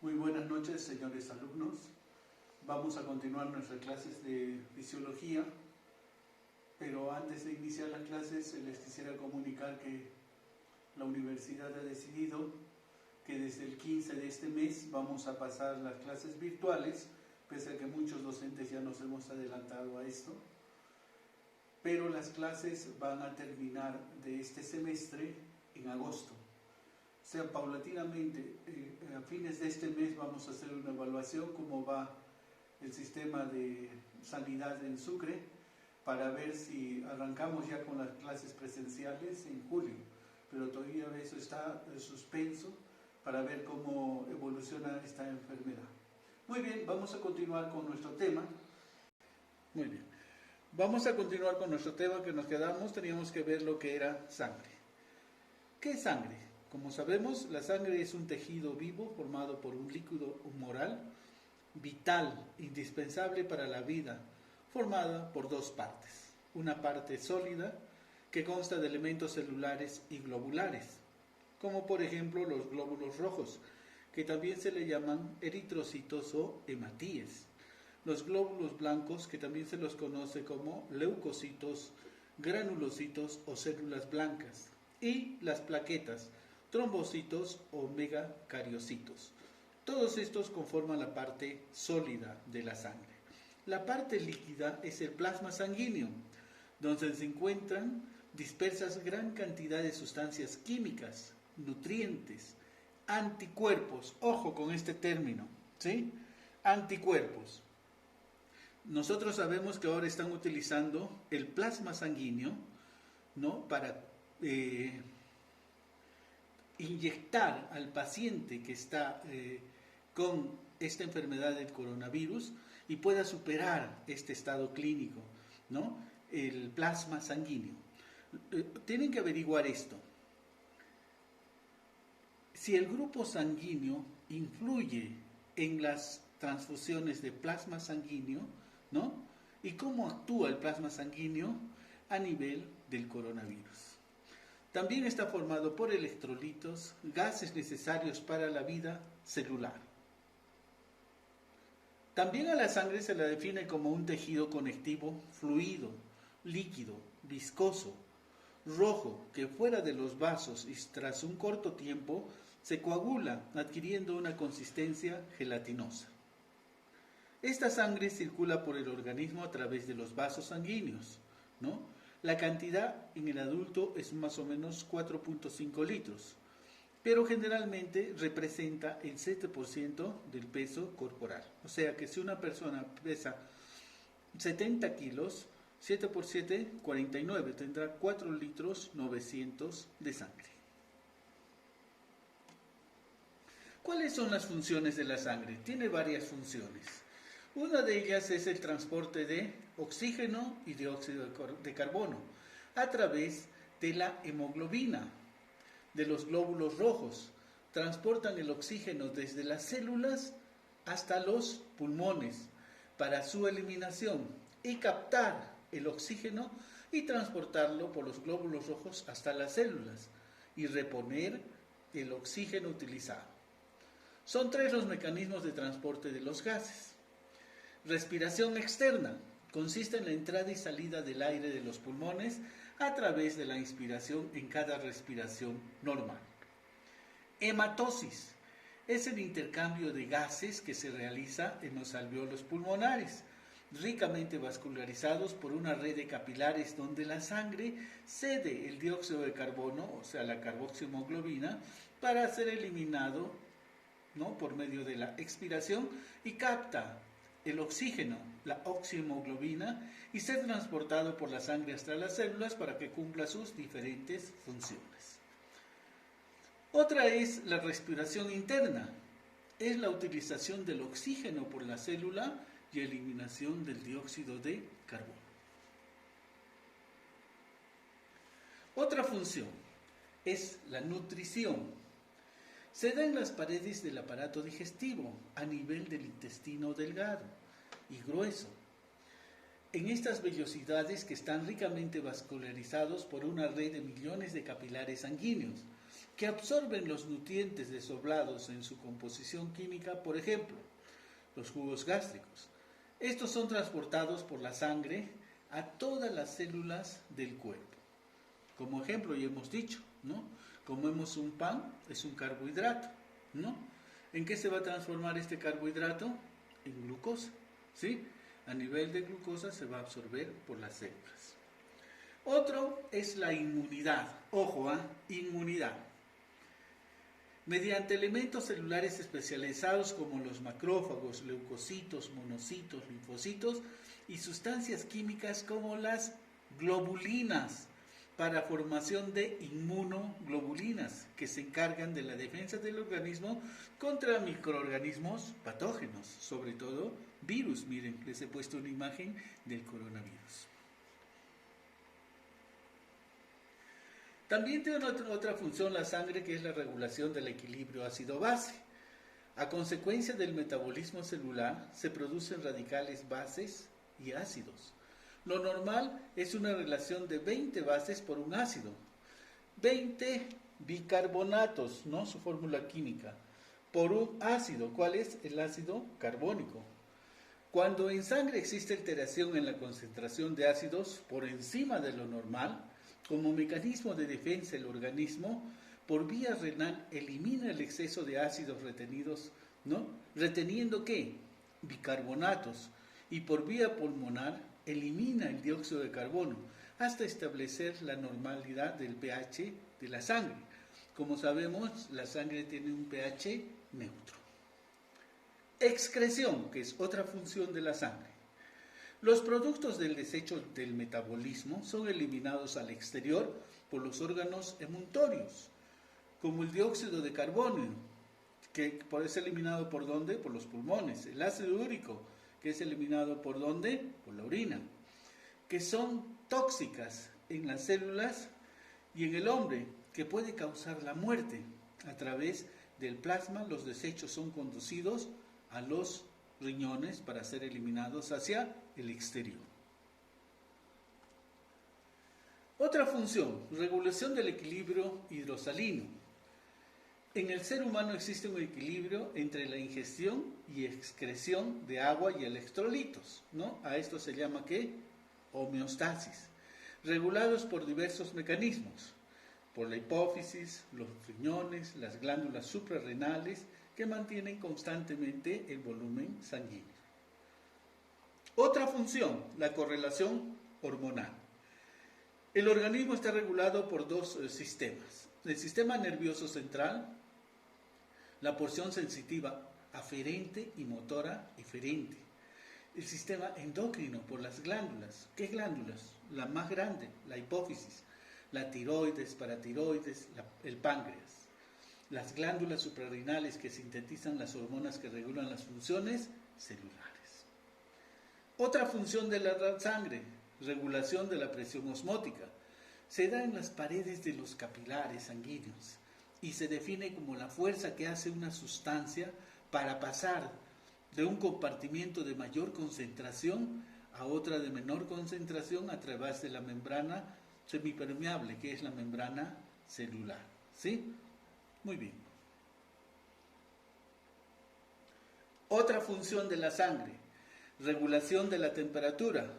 Muy buenas noches, señores alumnos. Vamos a continuar nuestras clases de fisiología, pero antes de iniciar las clases les quisiera comunicar que la universidad ha decidido que desde el 15 de este mes vamos a pasar las clases virtuales, pese a que muchos docentes ya nos hemos adelantado a esto, pero las clases van a terminar de este semestre en agosto. O sea, paulatinamente, a fines de este mes vamos a hacer una evaluación cómo va el sistema de sanidad en Sucre, para ver si arrancamos ya con las clases presenciales en julio, pero todavía eso está en suspenso para ver cómo evoluciona esta enfermedad. Muy bien, vamos a continuar con nuestro tema. Muy bien, vamos a continuar con nuestro tema que nos quedamos. Teníamos que ver lo que era sangre. ¿Qué es sangre? Como sabemos, la sangre es un tejido vivo formado por un líquido humoral vital, indispensable para la vida, formada por dos partes. Una parte sólida, que consta de elementos celulares y globulares, como por ejemplo los glóbulos rojos, que también se le llaman eritrocitos o hematíes. Los glóbulos blancos, que también se los conoce como leucocitos, granulocitos o células blancas. Y las plaquetas, trombocitos o megacariocitos. Todos estos conforman la parte sólida de la sangre. La parte líquida es el plasma sanguíneo, donde se encuentran dispersas gran cantidad de sustancias químicas, nutrientes, anticuerpos. Ojo con este término, ¿sí? Anticuerpos. Nosotros sabemos que ahora están utilizando el plasma sanguíneo, ¿no?, para inyectar al paciente que está con esta enfermedad del coronavirus y pueda superar este estado clínico, ¿no? El plasma sanguíneo. Tienen que averiguar esto. Si el grupo sanguíneo influye en las transfusiones de plasma sanguíneo, ¿no? Y cómo actúa el plasma sanguíneo a nivel del coronavirus. También está formado por electrolitos, gases necesarios para la vida celular. También a la sangre se la define como un tejido conectivo fluido, líquido, viscoso, rojo, que fuera de los vasos y tras un corto tiempo se coagula, adquiriendo una consistencia gelatinosa. Esta sangre circula por el organismo a través de los vasos sanguíneos, ¿no? La cantidad en el adulto es más o menos 4.5 litros, pero generalmente representa el 7% del peso corporal. O sea que si una persona pesa 70 kilos, 7 por 7, 49, tendrá 4 litros 900 de sangre. ¿Cuáles son las funciones de la sangre? Tiene varias funciones. Una de ellas es el transporte de oxígeno y dióxido de carbono a través de la hemoglobina, de los glóbulos rojos. Transportan el oxígeno desde las células hasta los pulmones para su eliminación y captar el oxígeno y transportarlo por los glóbulos rojos hasta las células y reponer el oxígeno utilizado. Son 3 los mecanismos de transporte de los gases. Respiración externa consiste en la entrada y salida del aire de los pulmones a través de la inspiración en cada respiración normal. Hematosis es el intercambio de gases que se realiza en los alveolos pulmonares, ricamente vascularizados por una red de capilares donde la sangre cede el dióxido de carbono, o sea, la carboxihemoglobina, para ser eliminado, ¿no?, por medio de la expiración y capta el oxígeno, la oxihemoglobina, y ser transportado por la sangre hasta las células para que cumpla sus diferentes funciones. Otra es la respiración interna. Es la utilización del oxígeno por la célula y eliminación del dióxido de carbono. Otra función es la nutrición. Se da en las paredes del aparato digestivo, a nivel del intestino delgado y grueso. En estas vellosidades que están ricamente vascularizados por una red de millones de capilares sanguíneos, que absorben los nutrientes desoblados en su composición química, por ejemplo, los jugos gástricos. Estos son transportados por la sangre a todas las células del cuerpo. Como ejemplo, ya hemos dicho, ¿no? Comemos un pan, es un carbohidrato, ¿no? ¿En qué se va a transformar este carbohidrato? En glucosa, ¿sí? A nivel de glucosa se va a absorber por las células. Otro es la inmunidad. Ojo, inmunidad. Mediante elementos celulares especializados como los macrófagos, leucocitos, monocitos, linfocitos y sustancias químicas como las globulinas para formación de inmunoglobulinas que se encargan de la defensa del organismo contra microorganismos patógenos, sobre todo virus. Miren, les he puesto una imagen del coronavirus. También tiene otra función la sangre, que es la regulación del equilibrio ácido-base. A consecuencia del metabolismo celular se producen radicales bases y ácidos. Lo normal es una relación de 20 bases por un ácido. 20 bicarbonatos, ¿no? Su fórmula química, por un ácido. ¿Cuál es? El ácido carbónico. Cuando en sangre existe alteración en la concentración de ácidos por encima de lo normal, como mecanismo de defensa el organismo, por vía renal elimina el exceso de ácidos retenidos, ¿no? ¿Reteniendo qué? Bicarbonatos. Y por vía pulmonar elimina el dióxido de carbono hasta establecer la normalidad del pH de la sangre. Como sabemos, la sangre tiene un pH neutro. Excreción, que es otra función de la sangre. Los productos del desecho del metabolismo son eliminados al exterior por los órganos emuntorios, como el dióxido de carbono, que puede ser eliminado ¿por dónde? Por los pulmones. El ácido úrico, que es eliminado ¿por dónde? Por la orina, que son tóxicas en las células y en el hombre, que puede causar la muerte. A través del plasma, los desechos son conducidos a los riñones para ser eliminados hacia el exterior. Otra función, regulación del equilibrio hidrosalino. En el ser humano existe un equilibrio entre la ingestión y excreción de agua y electrolitos, ¿no? A esto se llama ¿qué? Homeostasis, regulados por diversos mecanismos, por la hipófisis, los riñones, las glándulas suprarrenales, que mantienen constantemente el volumen sanguíneo. Otra función, la correlación hormonal. El organismo está regulado por dos sistemas. El sistema nervioso central, la porción sensitiva aferente y motora eferente. El sistema endocrino por las glándulas. ¿Qué glándulas? La más grande, la hipófisis, la tiroides, paratiroides, el páncreas. Las glándulas suprarrenales que sintetizan las hormonas que regulan las funciones celulares. Otra función de la sangre, regulación de la presión osmótica, se da en las paredes de los capilares sanguíneos y se define como la fuerza que hace una sustancia para pasar de un compartimiento de mayor concentración a otra de menor concentración a través de la membrana semipermeable, que es la membrana celular. ¿Sí? Muy bien. Otra función de la sangre, regulación de la temperatura.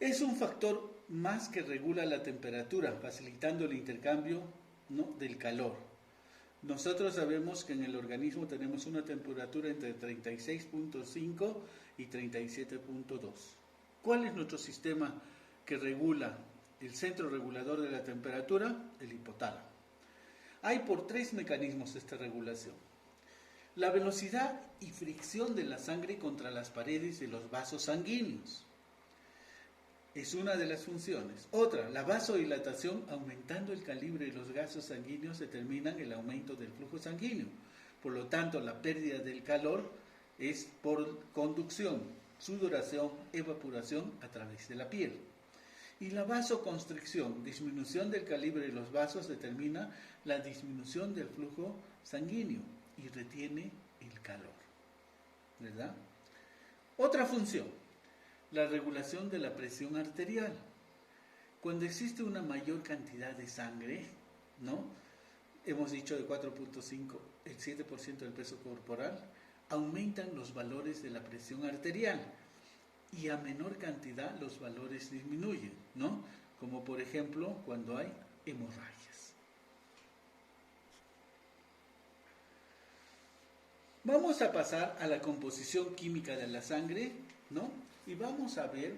Es un factor más que regula la temperatura, facilitando el intercambio, ¿no?, del calor. Nosotros sabemos que en el organismo tenemos una temperatura entre 36.5 y 37.2. ¿Cuál es nuestro sistema que regula el centro regulador de la temperatura? El hipotálamo. Hay por tres mecanismos esta regulación. La velocidad y fricción de la sangre contra las paredes de los vasos sanguíneos es una de las funciones. Otra, la vasodilatación, aumentando el calibre de los vasos sanguíneos, determinan el aumento del flujo sanguíneo. Por lo tanto, la pérdida del calor es por conducción, sudoración, evaporación a través de la piel. Y la vasoconstricción, disminución del calibre de los vasos, determina la disminución del flujo sanguíneo y retiene el calor, ¿verdad? Otra función, la regulación de la presión arterial. Cuando existe una mayor cantidad de sangre, ¿no? Hemos dicho de 4.5, el 7% del peso corporal, aumentan los valores de la presión arterial y a menor cantidad los valores disminuyen, ¿no? Como por ejemplo cuando hay hemorragias. Vamos a pasar a la composición química de la sangre, ¿no? Y vamos a ver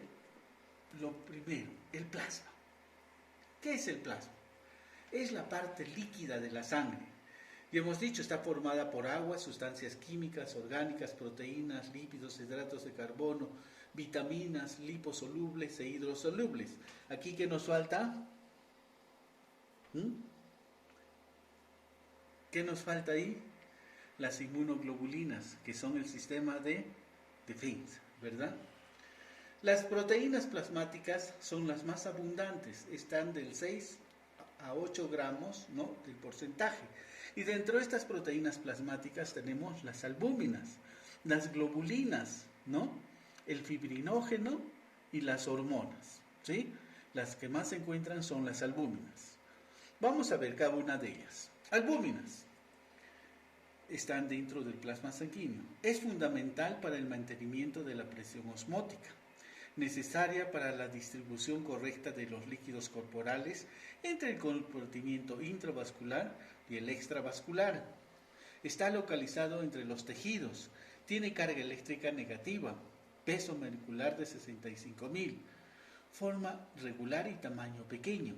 lo primero, el plasma. ¿Qué es el plasma? Es la parte líquida de la sangre. Y hemos dicho, está formada por agua, sustancias químicas, orgánicas, proteínas, lípidos, hidratos de carbono, vitaminas, liposolubles e hidrosolubles. ¿Aquí qué nos falta? ¿Qué nos falta ahí? Las inmunoglobulinas, que son el sistema de defensa, ¿verdad? Las proteínas plasmáticas son las más abundantes, están del 6 a 8 gramos, ¿no?, del porcentaje. Y dentro de estas proteínas plasmáticas tenemos las albúminas, las globulinas, ¿no?, el fibrinógeno y las hormonas, ¿sí? Las que más se encuentran son las albúminas. Vamos a ver cada una de ellas. Albúminas están dentro del plasma sanguíneo. Es fundamental para el mantenimiento de la presión osmótica, necesaria para la distribución correcta de los líquidos corporales entre el compartimiento intravascular y el extravascular. Está localizado entre los tejidos, tiene carga eléctrica negativa, peso molecular de 65.000, forma regular y tamaño pequeño.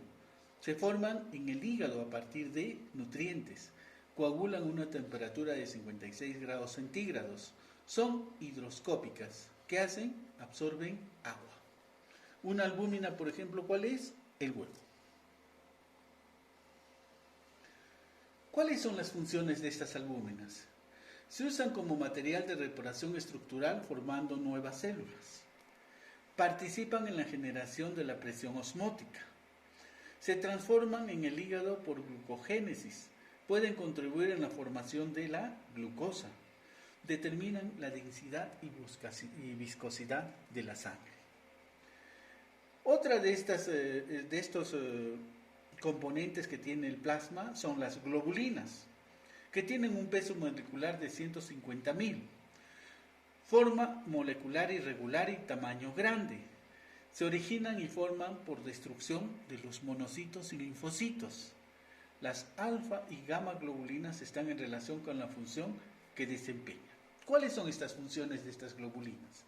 Se forman en el hígado a partir de nutrientes, coagulan a una temperatura de 56 grados centígrados, son hidroscópicas. ¿Qué hacen? Absorben agua. Una albúmina, por ejemplo, ¿cuál es? El huevo. ¿Cuáles son las funciones de estas albúminas? Se usan como material de reparación estructural formando nuevas células. Participan en la generación de la presión osmótica. Se transforman en el hígado por glucogénesis. Pueden contribuir en la formación de la glucosa. Determinan la densidad y viscosidad de la sangre. Otra de estos componentes que tiene el plasma son las globulinas, que tienen un peso molecular de 150.000, forma molecular irregular y tamaño grande. Se originan y forman por destrucción de los monocitos y linfocitos. Las alfa y gamma globulinas están en relación con la función que desempeñan. ¿Cuáles son estas funciones de estas globulinas?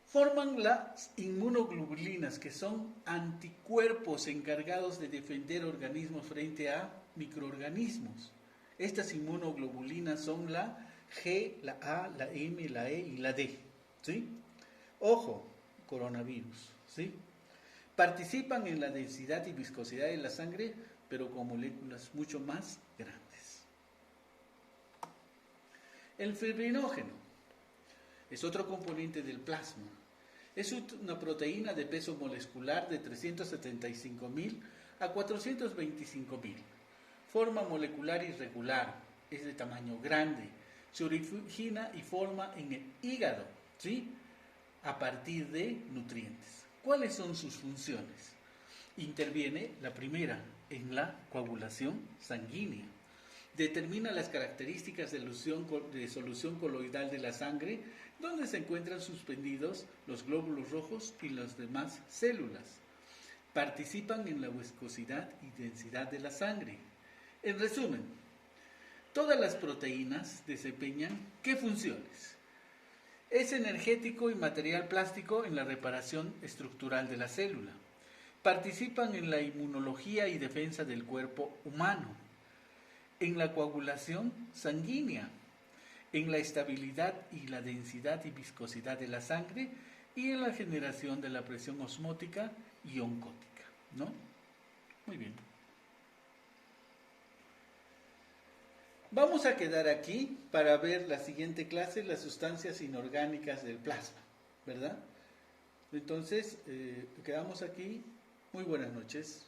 Forman las inmunoglobulinas, que son anticuerpos encargados de defender organismos frente a microorganismos. Estas inmunoglobulinas son la G, la A, la M, la E y la D, ¿sí? Ojo, coronavirus, ¿sí? Participan en la densidad y viscosidad de la sangre, pero con moléculas mucho más grandes. El fibrinógeno es otro componente del plasma. Es una proteína de peso molecular de 375.000 a 425.000. Forma molecular irregular, es de tamaño grande. Se origina y forma en el hígado, ¿sí?, a partir de nutrientes. ¿Cuáles son sus funciones? Interviene, la primera, en la coagulación sanguínea. Determina las características de solución coloidal de la sangre, donde se encuentran suspendidos los glóbulos rojos y las demás células. Participan en la viscosidad y densidad de la sangre. En resumen, todas las proteínas desempeñan ¿qué funciones? Es energético y material plástico en la reparación estructural de la célula. Participan en la inmunología y defensa del cuerpo humano, en la coagulación sanguínea, en la estabilidad y la densidad y viscosidad de la sangre y en la generación de la presión osmótica y oncótica, ¿no? Muy bien. Vamos a quedar aquí para ver la siguiente clase, las sustancias inorgánicas del plasma, ¿verdad? Entonces, quedamos aquí. Muy buenas noches.